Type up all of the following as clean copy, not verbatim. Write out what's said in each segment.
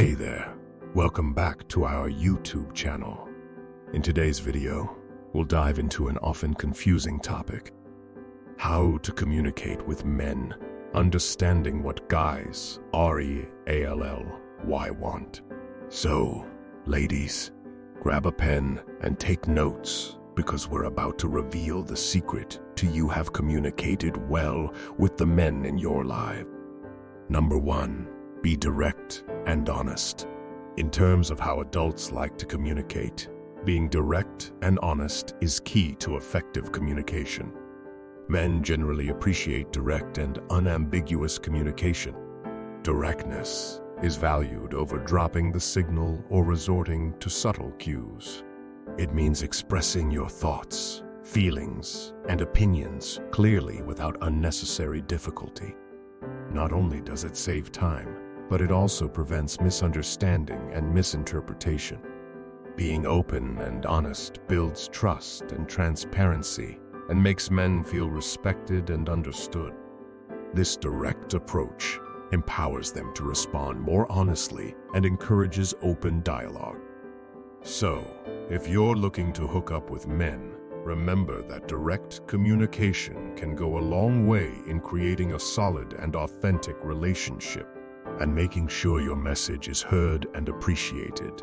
Hey there, welcome back to our YouTube channel. In today's video, we'll dive into an often confusing topic: how to communicate with men, understanding what guys, R-E-A-L-L-Y, want. So, ladies, grab a pen and take notes, because we're about to reveal the secret to you have communicated well with the men in your life. Number 1, be direct and honest. In terms of how adults like to communicate, being direct and honest is key to effective communication. Men generally appreciate direct and unambiguous communication. Directness is valued over dropping the signal or resorting to subtle cues. It means expressing your thoughts, feelings, and opinions clearly without unnecessary difficulty. Not only does it save time, but it also prevents misunderstanding and misinterpretation. Being open and honest builds trust and transparency and makes men feel respected and understood. This direct approach empowers them to respond more honestly and encourages open dialogue. So, if you're looking to hook up with men, remember that direct communication can go a long way in creating a solid and authentic relationship and making sure your message is heard and appreciated.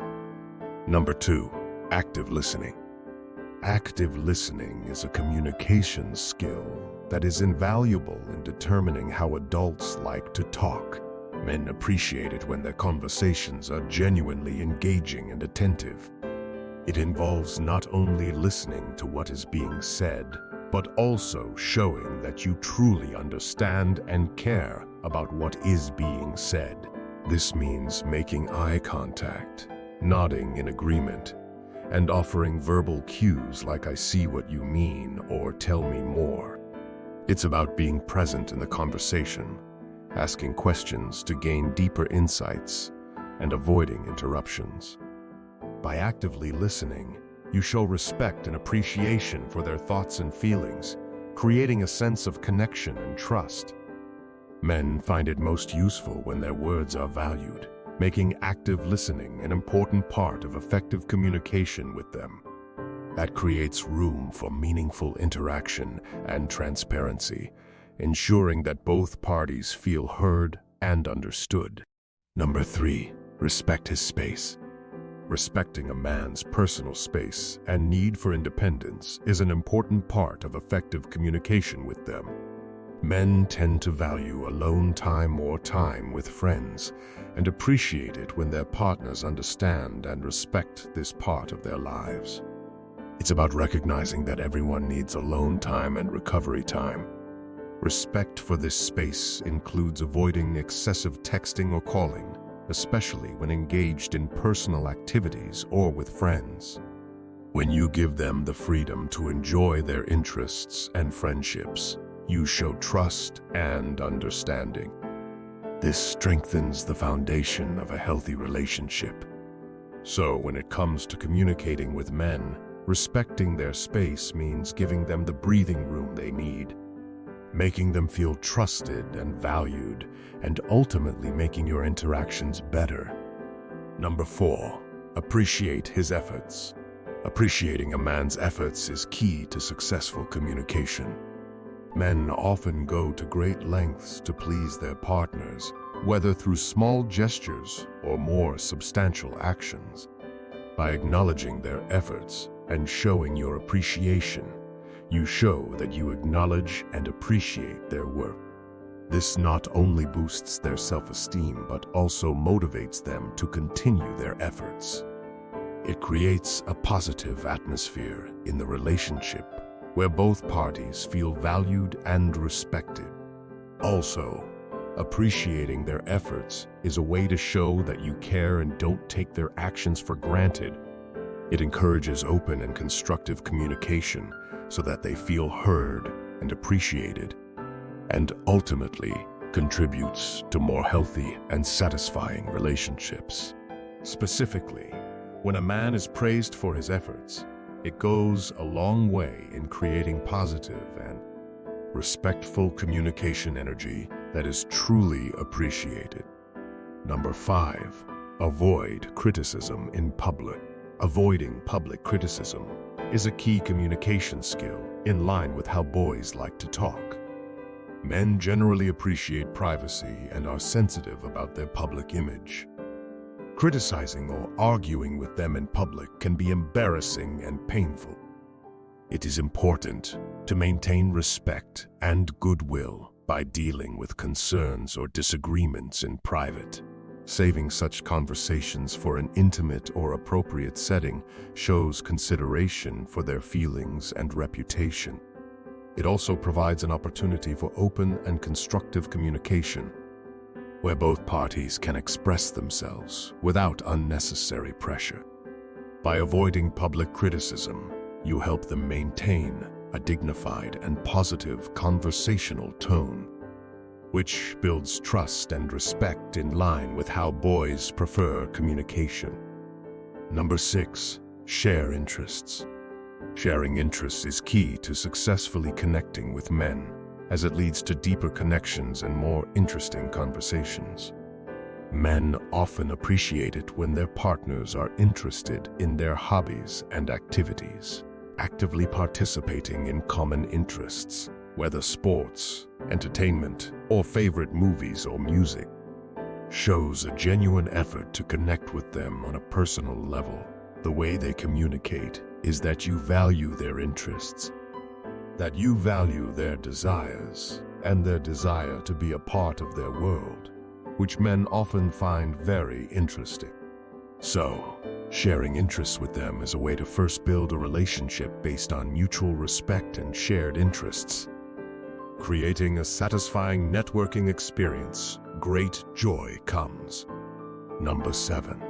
Number 2, active listening. Active listening is a communication skill that is invaluable in determining how adults like to talk. Men appreciate it when their conversations are genuinely engaging and attentive. It involves not only listening to what is being said, but also showing that you truly understand and care about what is being said. This means making eye contact, nodding in agreement, and offering verbal cues like "I see what you mean" or "tell me more." It's about being present in the conversation, asking questions to gain deeper insights, and avoiding interruptions. By actively listening, you show respect and appreciation for their thoughts and feelings, creating a sense of connection and trust. Men find it most useful when their words are valued, making active listening an important part of effective communication with them. That creates room for meaningful interaction and transparency, ensuring that both parties feel heard and understood. Number 3, respect his space. Respecting a man's personal space and need for independence is an important part of effective communication with them. Men tend to value alone time or time with friends and appreciate it when their partners understand and respect this part of their lives. It's about recognizing that everyone needs alone time and recovery time. Respect for this space includes avoiding excessive texting or calling, especially when engaged in personal activities or with friends. When you give them the freedom to enjoy their interests and friendships, you show trust and understanding. This strengthens the foundation of a healthy relationship. So, when it comes to communicating with men, respecting their space means giving them the breathing room they need, making them feel trusted and valued, and ultimately making your interactions better. Number 4, appreciate his efforts. Appreciating a man's efforts is key to successful communication. Men often go to great lengths to please their partners, whether through small gestures or more substantial actions. By acknowledging their efforts and showing your appreciation, you show that you acknowledge and appreciate their work. This not only boosts their self-esteem, but also motivates them to continue their efforts. It creates a positive atmosphere in the relationship where both parties feel valued and respected. Also, appreciating their efforts is a way to show that you care and don't take their actions for granted. It encourages open and constructive communication so that they feel heard and appreciated, and ultimately contributes to more healthy and satisfying relationships. Specifically, when a man is praised for his efforts, it goes a long way in creating positive and respectful communication energy that is truly appreciated. Number 5, Avoid criticism in public. Avoiding public criticism is a key communication skill in line with how boys like to talk. Men generally appreciate privacy and are sensitive about their public image. Criticizing or arguing with them in public can be embarrassing and painful. It is important to maintain respect and goodwill by dealing with concerns or disagreements in private. Saving such conversations for an intimate or appropriate setting shows consideration for their feelings and reputation. It also provides an opportunity for open and constructive communication, where both parties can express themselves without unnecessary pressure. By avoiding public criticism, you help them maintain a dignified and positive conversational tone, which builds trust and respect in line with how boys prefer communication. Number 6, share interests. Sharing interests is key to successfully connecting with men, as it leads to deeper connections and more interesting conversations. Men often appreciate it when their partners are interested in their hobbies and activities. Actively participating in common interests, whether sports, entertainment, or favorite movies or music, shows a genuine effort to connect with them on a personal level. The way they communicate is that you value their interests, that you value their desires, and their desire to be a part of their world, which men often find very interesting. So, sharing interests with them is a way to first build a relationship based on mutual respect and shared interests. Creating a satisfying networking experience, great joy comes. Number 7,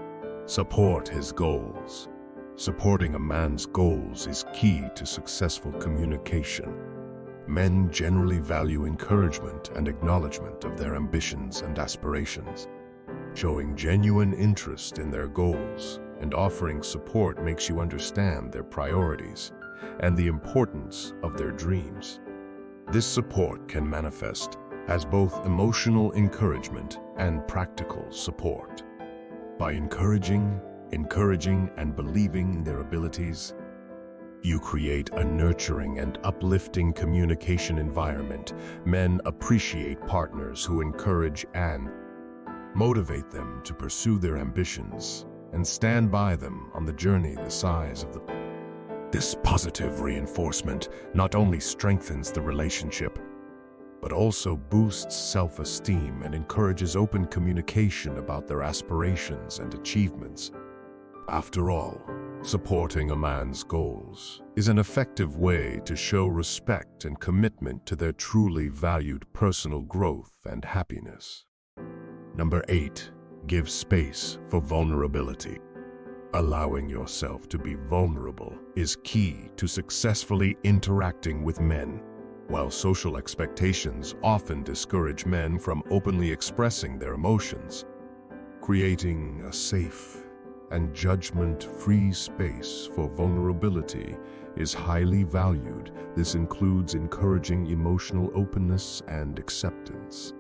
support his goals. Supporting a man's goals is key to successful communication. Men generally value encouragement and acknowledgement of their ambitions and aspirations. Showing genuine interest in their goals and offering support makes you understand their priorities and the importance of their dreams. This support can manifest as both emotional encouragement and practical support. By encouraging and believing in their abilities, you create a nurturing and uplifting communication environment. Men appreciate partners who encourage and motivate them to pursue their ambitions and stand by them on the journey the size of the. This positive reinforcement not only strengthens the relationship, but also boosts self-esteem and encourages open communication about their aspirations and achievements. After all, supporting a man's goals is an effective way to show respect and commitment to their truly valued personal growth and happiness. Number 8, give space for vulnerability. Allowing yourself to be vulnerable is key to successfully interacting with men. While social expectations often discourage men from openly expressing their emotions, creating a safe and judgment-free space for vulnerability is highly valued. This includes encouraging emotional openness and acceptance,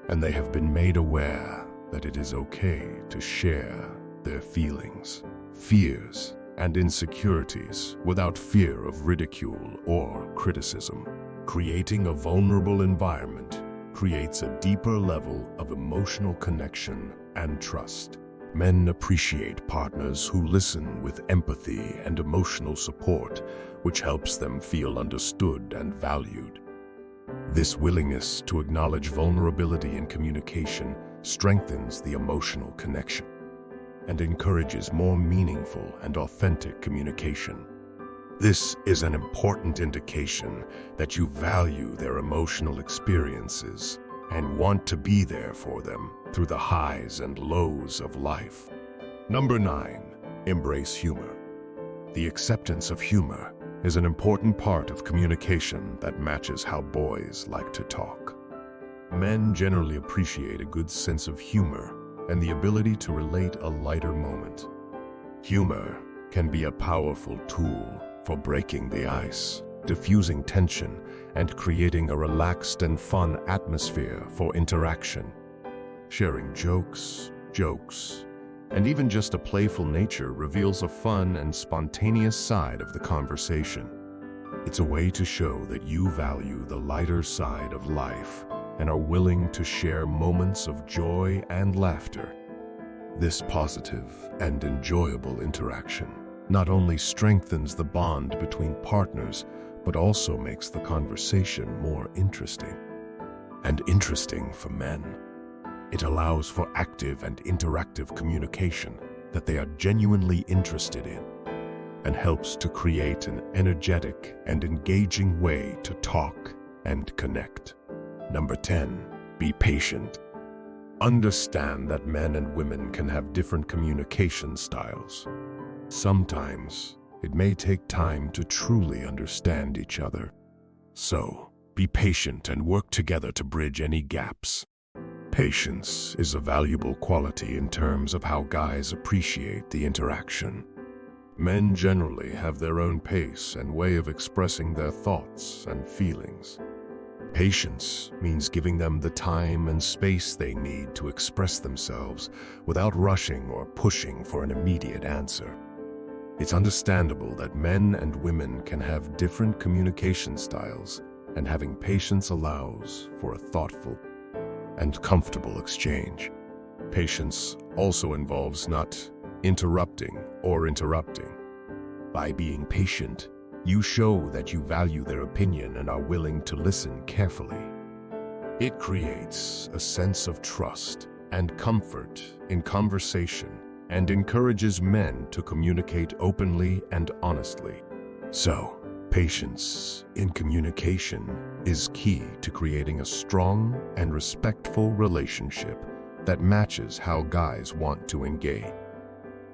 and they have been made aware that it is okay to share their feelings, fears, and insecurities without fear of ridicule or criticism. Creating a vulnerable environment creates a deeper level of emotional connection and trust. Men appreciate partners who listen with empathy and emotional support, which helps them feel understood and valued. This willingness to acknowledge vulnerability in communication strengthens the emotional connection and encourages more meaningful and authentic communication. This is an important indication that you value their emotional experiences and want to be there for them through the highs and lows of life. Number 9, embrace humor. The acceptance of humor is an important part of communication that matches how boys like to talk. Men generally appreciate a good sense of humor and the ability to relate a lighter moment. Humor can be a powerful tool for breaking the ice, diffusing tension, and creating a relaxed and fun atmosphere for interaction. Sharing jokes, And even just a playful nature reveals a fun and spontaneous side of the conversation. It's a way to show that you value the lighter side of life and are willing to share moments of joy and laughter. This positive and enjoyable interaction not only strengthens the bond between partners, but also makes the conversation more interesting. And interesting for men. It allows for active and interactive communication that they are genuinely interested in, and helps to create an energetic and engaging way to talk and connect. Number 10, be patient. Understand that men and women can have different communication styles. Sometimes it may take time to truly understand each other. So, be patient and work together to bridge any gaps. Patience is a valuable quality in terms of how guys appreciate the interaction. Men generally have their own pace and way of expressing their thoughts and feelings. Patience means giving them the time and space they need to express themselves without rushing or pushing for an immediate answer. It's understandable that men and women can have different communication styles, and having patience allows for a thoughtful and comfortable exchange. Patience also involves not interrupting or interrupting. By being patient, you show that you value their opinion and are willing to listen carefully. It creates a sense of trust and comfort in conversation and encourages men to communicate openly and honestly. So, patience in communication is key to creating a strong and respectful relationship that matches how guys want to engage.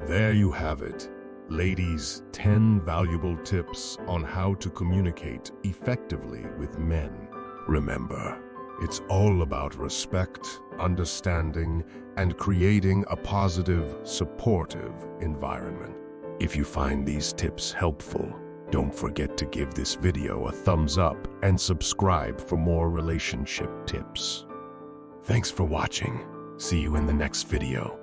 There you have it, ladies, 10 valuable tips on how to communicate effectively with men. Remember, it's all about respect, understanding, and creating a positive, supportive environment. If you find these tips helpful, don't forget to give this video a thumbs up and subscribe for more relationship tips. Thanks for watching. See you in the next video.